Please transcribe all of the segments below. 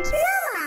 Thank you, Roma.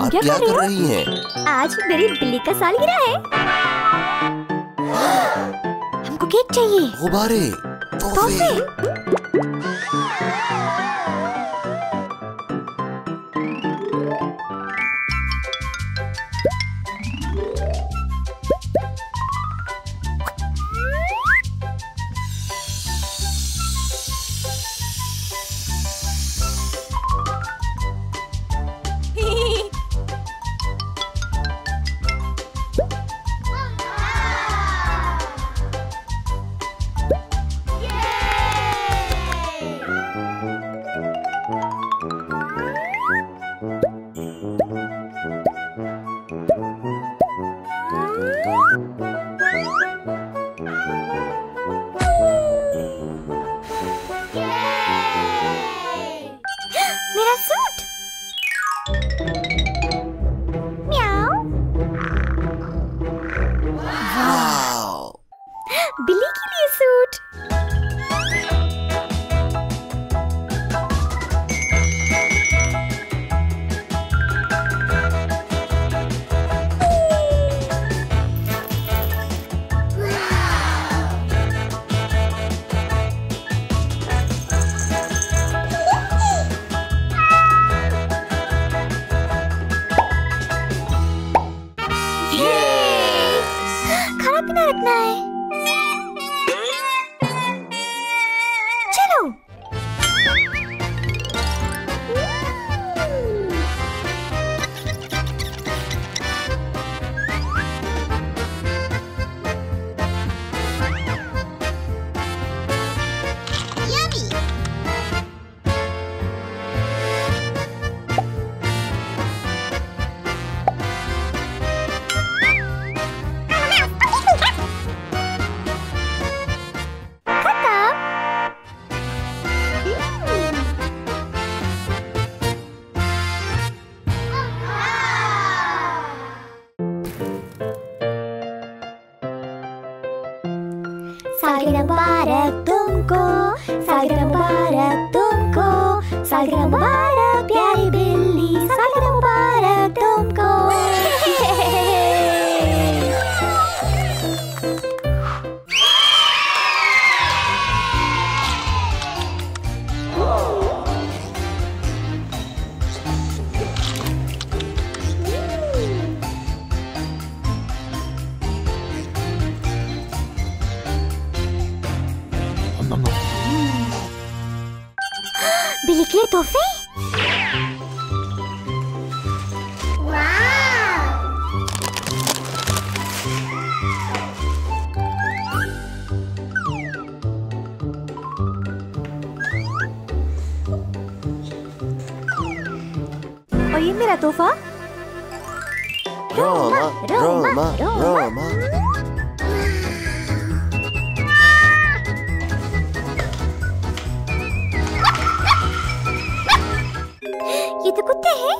आप क्या कर रही हैं? आज मेरी बिल्ली का सालगिरह है। हमको केक चाहिए। गुब्बारे, तोहफे। मेरा सूट। म्याऊ। वाव! बिल्ली के लिए सूट। खाना पीना रखना है। चलो। Yummy. सालगिरह मुबारक तुमको, सालगिरह मुबारक तुमको, सालगिरह मुबारक प्यारी बिल्ली, सालगिरह मुबारक तुमको। बिल्ली के लिए तोहफे। और ये मेरा तोहफा। रोमा, रोमा, रोमा। ये तो कुत्ते हैं।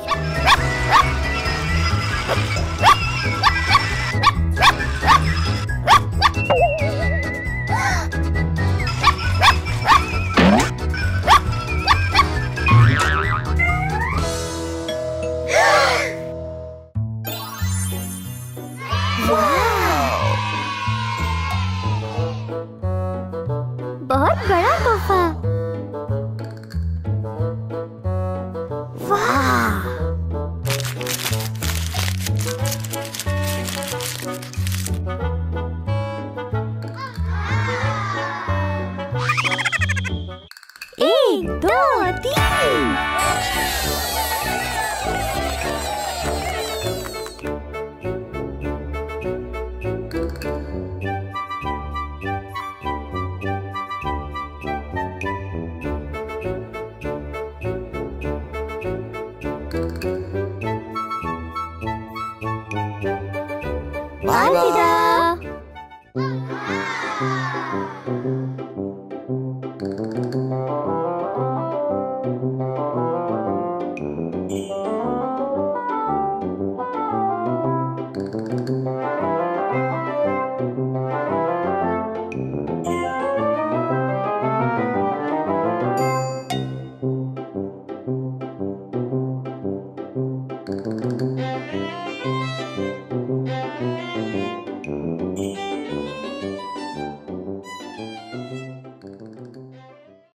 बहुत बड़ा तोहफा। वाह! एक, दो, तीन।